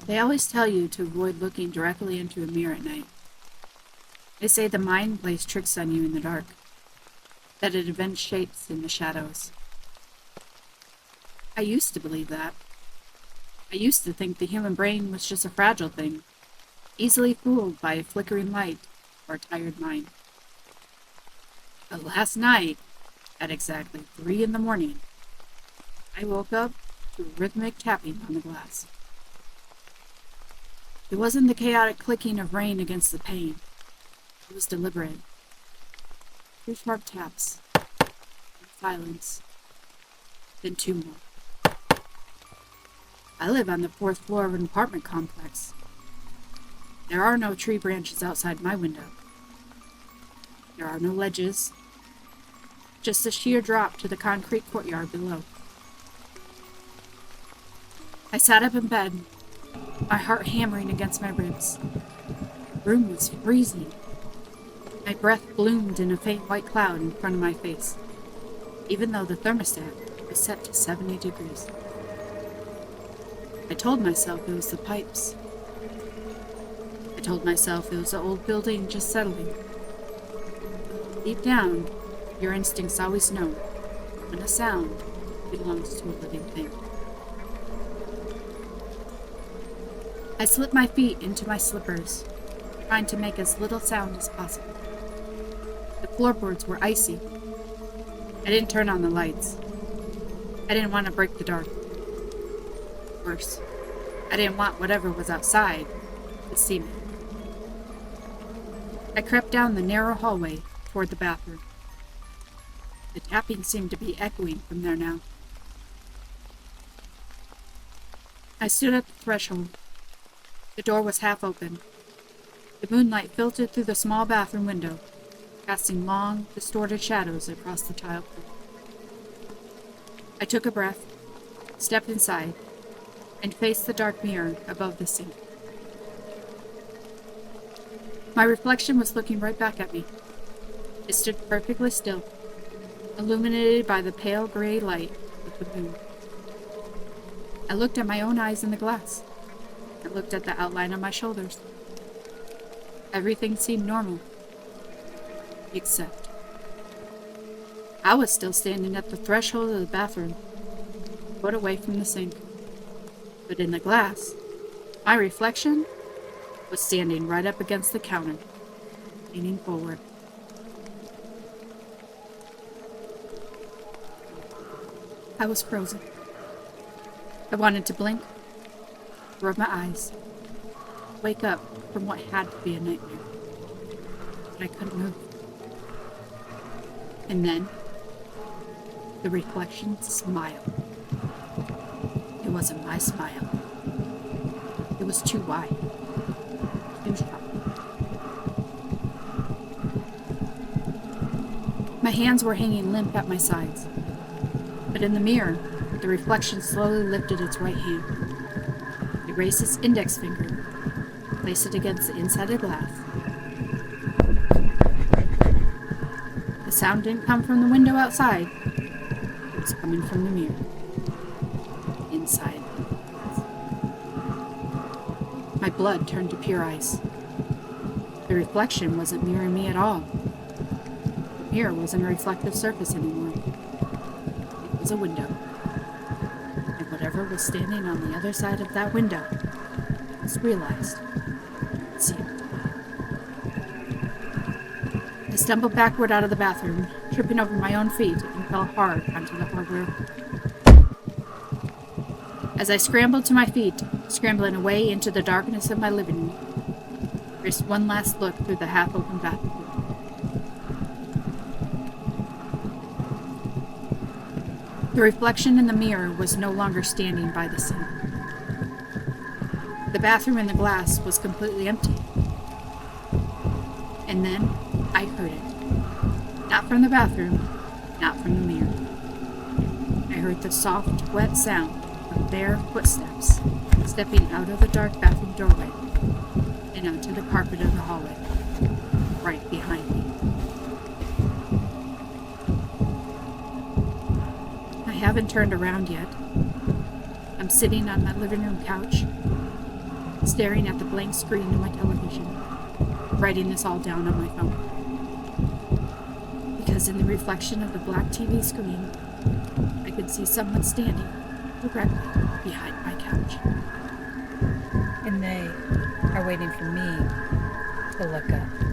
They always tell you to avoid looking directly into a mirror at night. They say the mind plays tricks on you in the dark, that it invents shapes in the shadows. I used to believe that. I used to think the human brain was just a fragile thing, easily fooled by a flickering light or a tired mind. But last night, at exactly 3 a.m, I woke up to a rhythmic tapping on the glass. It wasn't the chaotic clicking of rain against the pane. It was deliberate. 2 sharp taps, then silence, then 2 more. I live on the 4th floor of an apartment complex. There are no tree branches outside my window. There are no ledges, just a sheer drop to the concrete courtyard below. I sat up in bed, my heart hammering against my ribs. The room was freezing. My breath bloomed in a faint white cloud in front of my face, even though the thermostat was set to 70 degrees. I told myself it was the pipes. I told myself it was the old building just settling. Deep down, your instincts always know when a sound belongs to a living thing. I slipped my feet into my slippers, trying to make as little sound as possible. The floorboards were icy. I didn't turn on the lights. I didn't want to break the dark. Worse, I didn't want whatever was outside to see me. I crept down the narrow hallway toward the bathroom. The tapping seemed to be echoing from there now. I stood at the threshold. The door was half open. The moonlight filtered through the small bathroom window, casting long, distorted shadows across the tile floor. I took a breath, stepped inside, and faced the dark mirror above the sink. My reflection was looking right back at me. It stood perfectly still, illuminated by the pale gray light of the moon. I looked at my own eyes in the glass. I looked at the outline of my shoulders. Everything seemed normal, except I was still standing at the threshold of the bathroom, a foot away from the sink. But in the glass, my reflection was standing right up against the counter, leaning forward. I was frozen. I wanted to blink, rub my eyes, wake up from what had to be a nightmare. But I couldn't move. And then, the reflection smiled. It wasn't my smile. It was too wide, too sharp. My hands were hanging limp at my sides. But in the mirror, the reflection slowly lifted its right hand. It raised its index finger, placed it against the inside of the glass. The sound didn't come from the window outside. It was coming from the mirror. Inside. My blood turned to pure ice. The reflection wasn't mirroring me at all. The mirror wasn't a reflective surface anymore. It was a window. And whatever was standing on the other side of that window was realized. Sealed. I stumbled backward out of the bathroom, tripping over my own feet, and fell hard onto the hardware. As I scrambled to my feet, scrambling away into the darkness of my living room, there's one last look through the half-open bathroom door. The reflection in the mirror was no longer standing by the sink. The bathroom in the glass was completely empty. And then I heard it. Not from the bathroom, not from the mirror. I heard the soft, wet sound of bare footsteps stepping out of the dark bathroom doorway and onto the carpet of the hallway, right behind me. I haven't turned around yet. I'm sitting on my living room couch, staring at the blank screen of my television, writing this all down on my phone. Because in the reflection of the black TV screen, I could see someone standing directly behind my couch. And they are waiting for me to look up.